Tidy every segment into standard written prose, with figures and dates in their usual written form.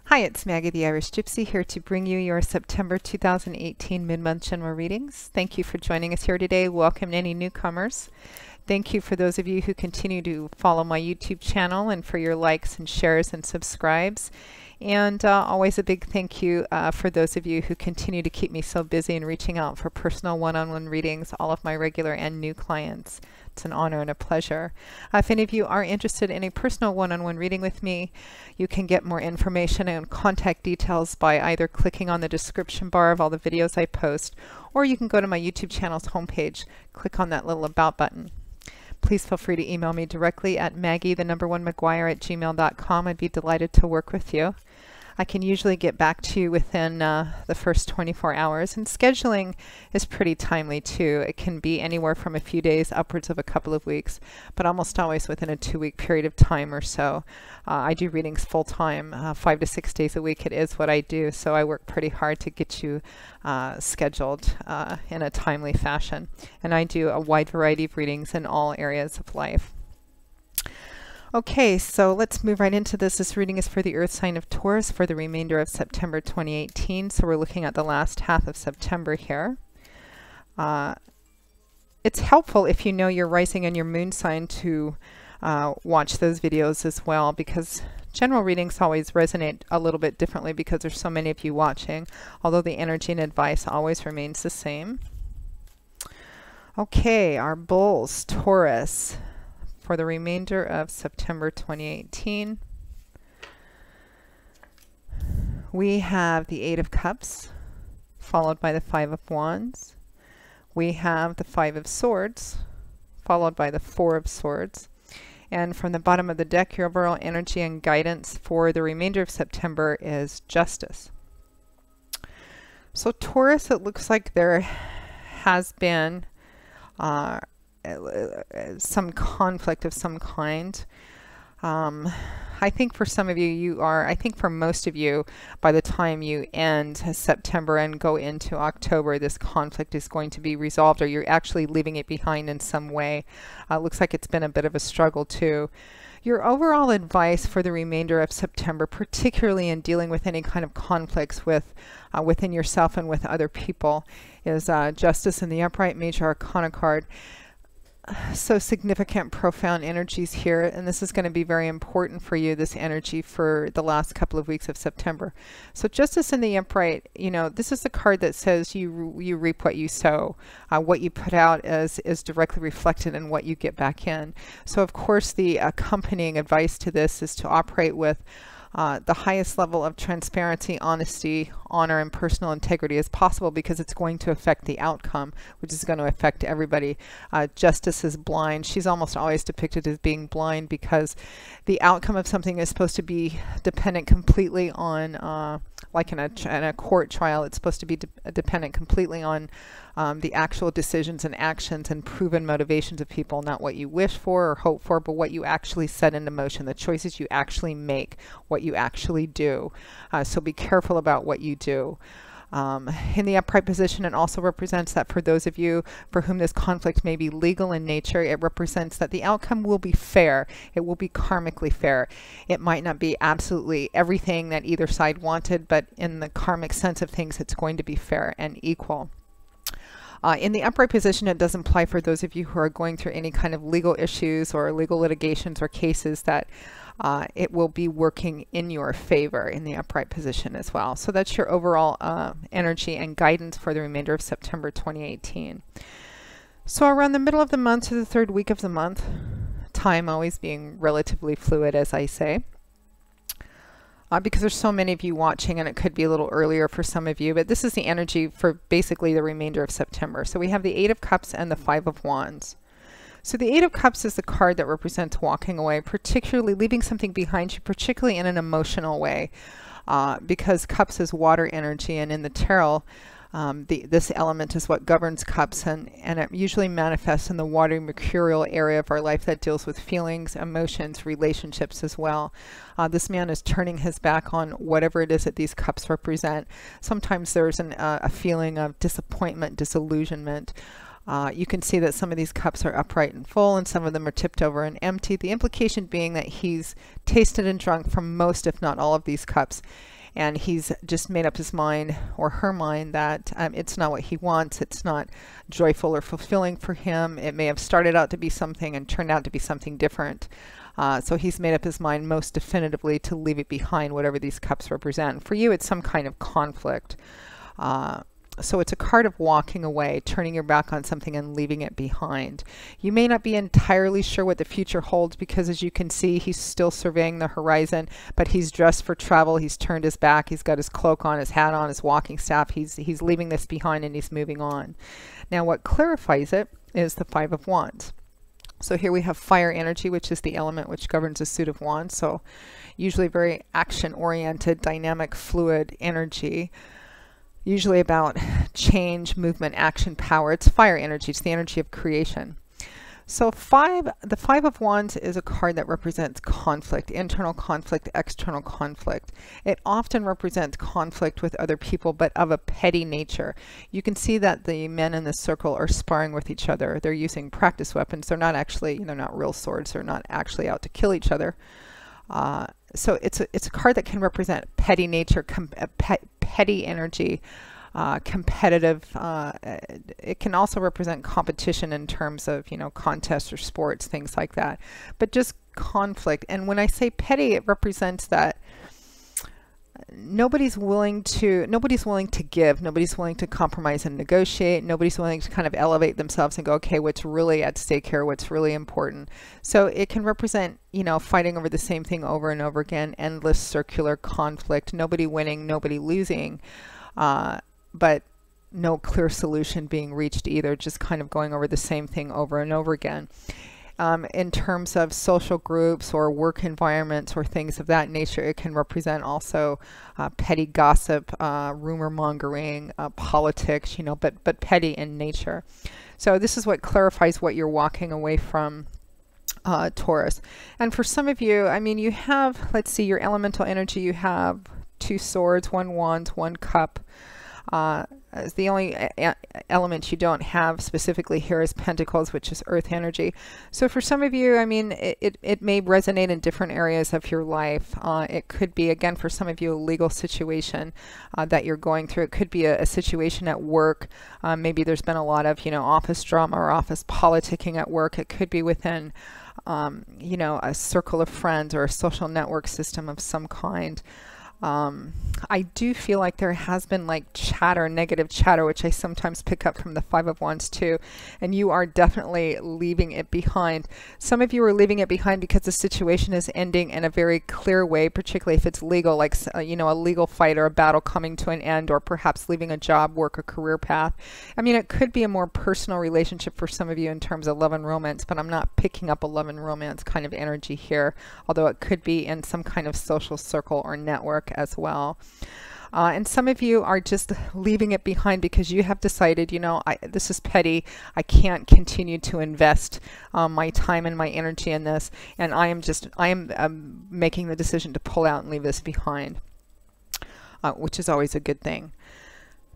Hi, it's Maggie the Irish Gypsy here to bring you your September 2018 mid-month general readings. Thank you for joining us here today. Welcome any newcomers. Thank you for those of you who continue to follow my YouTube channel and for your likes and shares and subscribes. And always a big thank you for those of you who continue to keep me so busy and reaching out for personal one-on-one readings, all of my regular and new clients. It's an honor and a pleasure. If any of you are interested in a personal one-on-one reading with me, you can get more information and contact details by either clicking on the description bar of all the videos I post, or you can go to my YouTube channel's homepage, click on that little About button. Please feel free to email me directly at maggie1maguire@gmail.com. I'd be delighted to work with you. I can usually get back to you within the first 24 hours, and scheduling is pretty timely too. It can be anywhere from a few days upwards of a couple of weeks, but almost always within a 2-week period of time or so. I do readings full-time, 5 to 6 days a week. It is what I do, so I work pretty hard to get you scheduled in a timely fashion. And I do a wide variety of readings in all areas of life. Okay, so let's move right into this. This reading is for the Earth sign of Taurus for the remainder of September 2018. So we're looking at the last half of September here. It's helpful if you know your rising and your moon sign to watch those videos as well, because general readings always resonate a little bit differently because there's so many of you watching, although the energy and advice always remains the same. Okay, our bulls, Taurus, for the remainder of September 2018. We have the 8 of Cups, followed by the 5 of Wands. We have the 5 of Swords, followed by the 4 of Swords. And from the bottom of the deck, your overall energy and guidance for the remainder of September is Justice. So Taurus, it looks like there has been some conflict of some kind. I think for some of you, I think for most of you, by the time you end September and go into October, this conflict is going to be resolved, or you're actually leaving it behind in some way. Looks like it's been a bit of a struggle too. Your overall advice for the remainder of September, particularly in dealing with any kind of conflicts with within yourself and with other people, is Justice in the upright, Major Arcana card. So significant, profound energies here, and this is going to be very important for you, this energy for the last couple of weeks of September. So Justice in the upright, you know, this is the card that says you reap what you sow. What you put out is directly reflected in what you get back in. So of course the accompanying advice to this is to operate with the highest level of transparency, honesty, honor, and personal integrity as possible, because it's going to affect the outcome, which is going to affect everybody. Justice is blind. She's almost always depicted as being blind because the outcome of something is supposed to be dependent completely on, like in a court trial, it's supposed to be dependent completely on the actual decisions and actions and proven motivations of people, not what you wish for or hope for, but what you actually set into motion, the choices you actually make, what you actually do. So be careful about what you do. In the upright position, it also represents that for those of you for whom this conflict may be legal in nature, it represents that the outcome will be fair. It will be karmically fair. It might not be absolutely everything that either side wanted, but in the karmic sense of things, it's going to be fair and equal. In the upright position, it does imply for those of you who are going through any kind of legal issues or legal litigations or cases that it will be working in your favor in the upright position as well. So that's your overall energy and guidance for the remainder of September 2018. So around the middle of the month to the 3rd week of the month, time always being relatively fluid, as I say, because there's so many of you watching, and it could be a little earlier for some of you, but this is the energy for basically the remainder of September. So we have the 8 of Cups and the 5 of Wands. So the 8 of Cups is the card that represents walking away, particularly leaving something behind you, particularly in an emotional way, because Cups is water energy, and in the tarot, this element is what governs Cups, and it usually manifests in the watery mercurial area of our life that deals with feelings, emotions, relationships as well. This man is turning his back on whatever it is that these Cups represent. Sometimes there's a feeling of disappointment, disillusionment, You can see that some of these cups are upright and full, and some of them are tipped over and empty. The implication being that he's tasted and drunk from most, if not all, of these cups. And he's just made up his mind, or her mind, that it's not what he wants. It's not joyful or fulfilling for him. It may have started out to be something and turned out to be something different. So he's made up his mind most definitively to leave it behind, whatever these cups represent. For you, it's some kind of conflict. So it's a card of walking away, turning your back on something and leaving it behind. You may not be entirely sure what the future holds, because as you can see, he's still surveying the horizon, but he's dressed for travel. He's turned his back. He's got his cloak on, his hat on, his walking staff. He's leaving this behind and he's moving on. Now, what clarifies it is the Five of Wands. So here we have fire energy, which is the element which governs a suit of wands. So usually very action-oriented, dynamic, fluid energy. Usually about change, movement, action, power. It's fire energy. It's the energy of creation. So the Five of Wands is a card that represents conflict, internal conflict, external conflict. It often represents conflict with other people, but of a petty nature. You can see that the men in the circle are sparring with each other. They're using practice weapons. They're not actually, they're not real swords. They're not actually out to kill each other. So it's a card that can represent petty nature, petty energy, competitive. It can also represent competition in terms of, contests or sports, things like that. But just conflict. And when I say petty, it represents that nobody's willing to give, nobody's willing to compromise and negotiate, nobody's willing to kind of elevate themselves and go, okay, what's really at stake here, what's really important. So it can represent, fighting over the same thing over and over again, endless circular conflict, nobody winning, nobody losing, but no clear solution being reached either, just kind of going over the same thing over and over again. In terms of social groups or work environments or things of that nature, it can represent also petty gossip, rumor mongering, politics, but petty in nature. So this is what clarifies what you're walking away from, Taurus. And for some of you, you have, let's see, your elemental energy, you have 2 swords, 1 wand, 1 cup. The only element you don't have specifically here is pentacles, which is earth energy. So for some of you, it may resonate in different areas of your life. It could be, again, for some of you, a legal situation that you're going through. It could be a situation at work. Maybe there's been a lot of, office drama or office politicking at work. It could be within, a circle of friends or a social network system of some kind. I do feel like there has been like chatter, negative chatter, which I sometimes pick up from the Five of Wands too, and you are definitely leaving it behind. Some of you are leaving it behind because the situation is ending in a very clear way, particularly if it's legal, like a legal fight or a battle coming to an end, or perhaps leaving a job, work, or career path. It could be a more personal relationship for some of you in terms of love and romance, but I'm not picking up a love and romance kind of energy here, although it could be in some kind of social circle or network as well. And some of you are just leaving it behind because you have decided, this is petty. I can't continue to invest my time and my energy in this, and I am making the decision to pull out and leave this behind, which is always a good thing.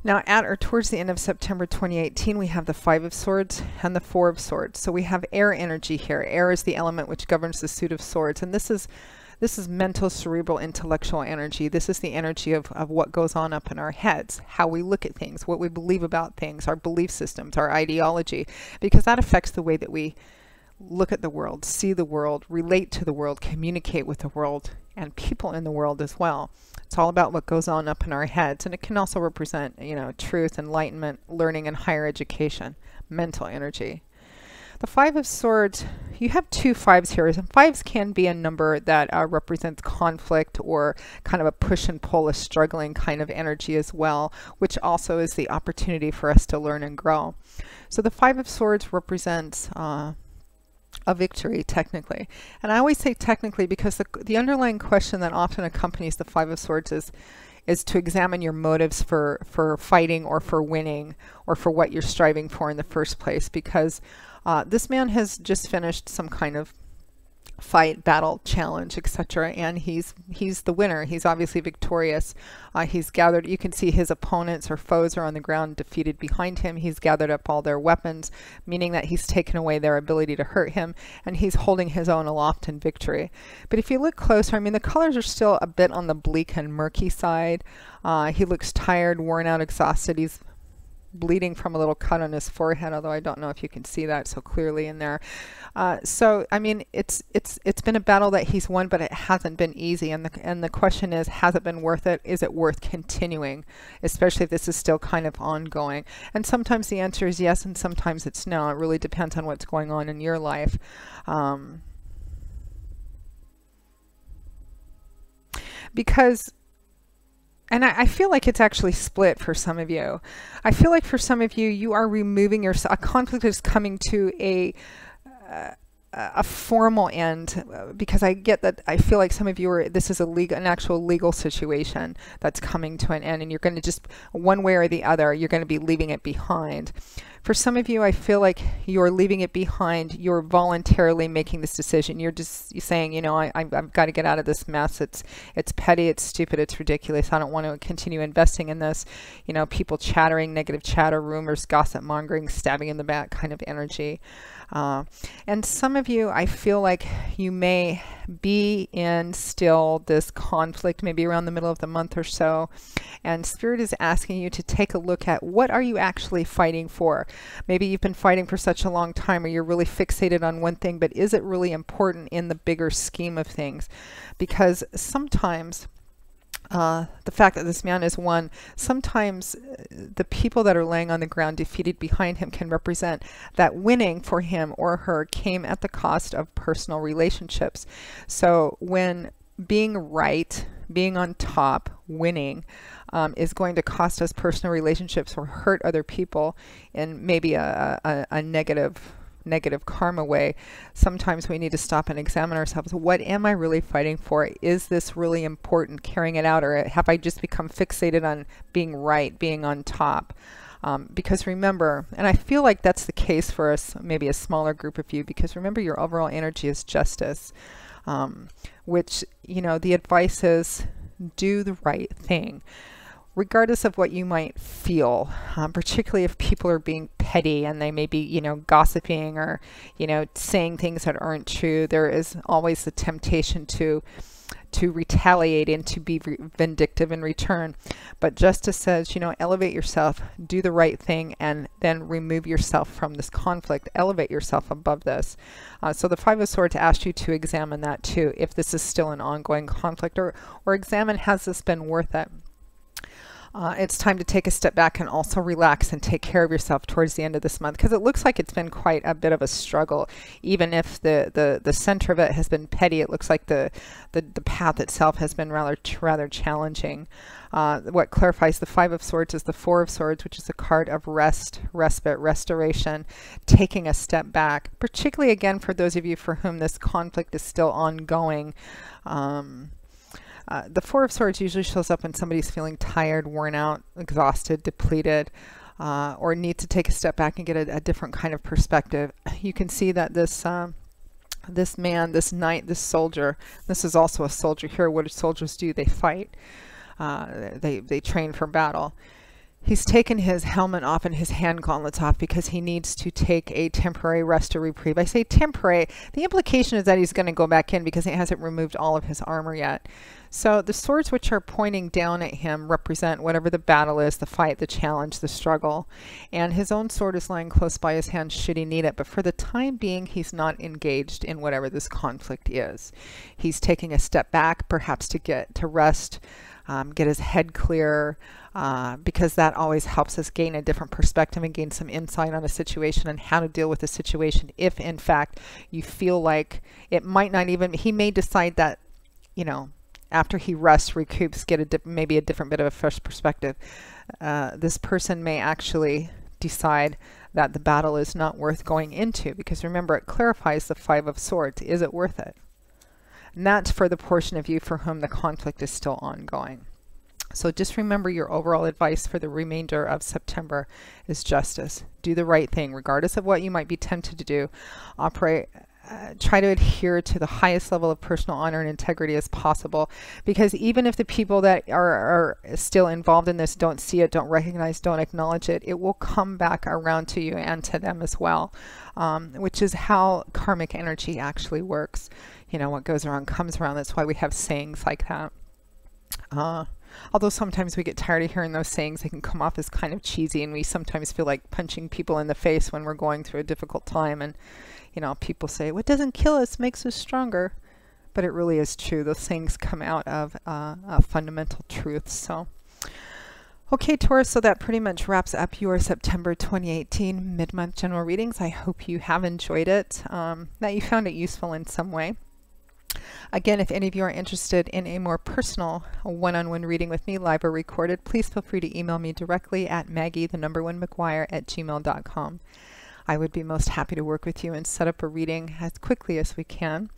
Now, at or towards the end of September 2018, we have the Five of Swords and the Four of Swords. So we have air energy here. Air is the element which governs the suit of swords, and this is mental, cerebral, intellectual energy. This is the energy of what goes on up in our heads, how we look at things, what we believe about things, our belief systems, our ideology, because that affects the way that we look at the world, see the world, relate to the world, communicate with the world, and people in the world as well. It's all about what goes on up in our heads, and it can also represent, truth, enlightenment, learning, and higher education, mental energy. The Five of Swords, you have 2 fives here. And 5s can be a number that represents conflict or kind of a push and pull, a struggling kind of energy as well, which also is the opportunity for us to learn and grow. So the Five of Swords represents a victory, technically. And I always say technically because the underlying question that often accompanies the Five of Swords is to examine your motives for fighting or for winning or for what you're striving for in the first place, because this man has just finished some kind of fight, battle, challenge, etc. And he's the winner. He's obviously victorious. He's gathered, you can see his opponents or foes are on the ground defeated behind him. He's gathered up all their weapons, meaning that he's taken away their ability to hurt him, and he's holding his own aloft in victory. But if you look closer, I mean, the colors are still a bit on the bleak and murky side. He looks tired, worn out, exhausted. He's bleeding from a little cut on his forehead, although I don't know if you can see that so clearly in there. So I mean, it's been a battle that he's won, but it hasn't been easy. And the question is, has it been worth it? Is it worth continuing, especially if this is still kind of ongoing? And sometimes the answer is yes, and sometimes it's no. It really depends on what's going on in your life. Because and I feel like it's actually split for some of you. I feel like for some of you, you are removing yourself. A conflict is coming to a formal end, because I get that. I feel like some of you are, this is an actual legal situation that's coming to an end, and you're going to just, one way or the other, you're going to be leaving it behind. For some of you, I feel like you're leaving it behind. You're voluntarily making this decision. You're saying, you know, I've got to get out of this mess. It's petty, it's stupid, it's ridiculous. I don't want to continue investing in this. You know, people chattering, negative chatter, rumors, gossip mongering, stabbing in the back kind of energy. And some of you, I feel like you may be in still this conflict, maybe around the middle of the month or so, and Spirit is asking you to take a look at what are you actually fighting for. Maybe you've been fighting for such a long time, or you're really fixated on one thing, but is it really important in the bigger scheme of things? Because sometimes the fact that this man is won, sometimes the people that are laying on the ground defeated behind him can represent that winning for him or her came at the cost of personal relationships. So when being right, being on top, winning, is going to cost us personal relationships or hurt other people in maybe a negative karma way, sometimes we need to stop and examine ourselves. What am I really fighting for? Is this really important, carrying it out, or have I just become fixated on being right, being on top? Because remember, and I feel like that's the case for us, maybe a smaller group of you, because remember, your overall energy is justice, which, you know, the advice is do the right thing, regardless of what you might feel, particularly if people are being petty and they may be, you know, gossiping or, you know, saying things that aren't true. There is always the temptation to retaliate and to be vindictive in return. But justice says, you know, elevate yourself, do the right thing, and then remove yourself from this conflict. Elevate yourself above this. So the Five of Swords asked you to examine that too, if this is still an ongoing conflict, or examine, has this been worth it? It's time to take a step back and also relax and take care of yourself towards the end of this month, because it looks like it's been quite a bit of a struggle. Even if the center of it has been petty, it looks like the path itself has been rather challenging. What clarifies the Five of Swords is the Four of Swords, which is a card of rest, respite, restoration, taking a step back, particularly again for those of you for whom this conflict is still ongoing. The Four of Swords usually shows up when somebody's feeling tired, worn out, exhausted, depleted, or need to take a step back and get a different kind of perspective. You can see that this man, this knight, this soldier, this is also a soldier here. What do soldiers do? They fight. They train for battle. He's taken his helmet off and his hand gauntlets off because he needs to take a temporary rest or reprieve. I say temporary. The implication is that he's going to go back in because he hasn't removed all of his armor yet. So the swords which are pointing down at him represent whatever the battle is, the fight, the challenge, the struggle. And his own sword is lying close by his hand should he need it. But for the time being, he's not engaged in whatever this conflict is. He's taking a step back, perhaps to rest, get his head clear, because that always helps us gain a different perspective and gain some insight on a situation and how to deal with the situation. If in fact you feel like it might not even, he may decide that, you know, after he rests, recoups, get maybe a different bit of a fresh perspective. This person may actually decide that the battle is not worth going into, because remember, it clarifies the Five of Swords. Is it worth it? And that's for the portion of you for whom the conflict is still ongoing. So just remember, your overall advice for the remainder of September is justice. Do the right thing, regardless of what you might be tempted to do. Operate try to adhere to the highest level of personal honor and integrity as possible, because even if the people that are still involved in this don't see it, don't recognize, don't acknowledge it, it will come back around to you and to them as well, which is how karmic energy actually works. You know, what goes around comes around. That's why we have sayings like that. Although sometimes we get tired of hearing those sayings, they can come off as kind of cheesy, and we sometimes feel like punching people in the face when we're going through a difficult time. And, you know, people say, what doesn't kill us makes us stronger. But it really is true. Those things come out of fundamental truths. So, okay, Taurus, so that pretty much wraps up your September 2018 mid-month general readings. I hope you have enjoyed it, that you found it useful in some way. Again, if any of you are interested in a more personal one-on-one reading with me, live or recorded, please feel free to email me directly at Maggie1McGuire@gmail.com. I would be most happy to work with you and set up a reading as quickly as we can.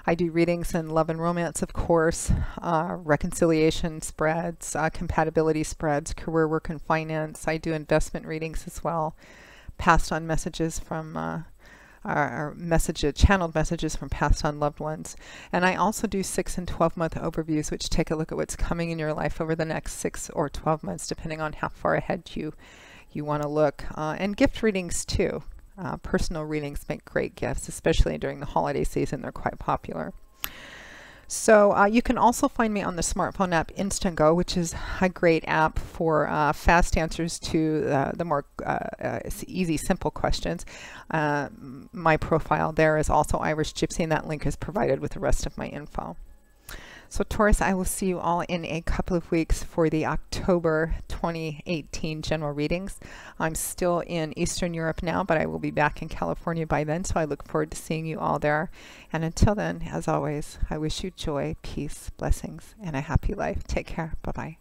I do readings in love and romance, of course, reconciliation spreads, compatibility spreads, career, work, and finance. I do investment readings as well, passed on messages from channeled messages from passed on loved ones. And I also do 6 and 12-month overviews, which take a look at what's coming in your life over the next 6 or 12 months, depending on how far ahead you want to look. And gift readings too. Personal readings make great gifts, especially during the holiday season. They're quite popular. So you can also find me on the smartphone app Instantgo, which is a great app for fast answers to the more easy, simple questions. My profile there is also Irish Gypsy, and that link is provided with the rest of my info. So Taurus, I will see you all in a couple of weeks for the October 2018 general readings. I'm still in Eastern Europe now, but I will be back in California by then, so I look forward to seeing you all there. And until then, as always, I wish you joy, peace, blessings, and a happy life. Take care. Bye-bye.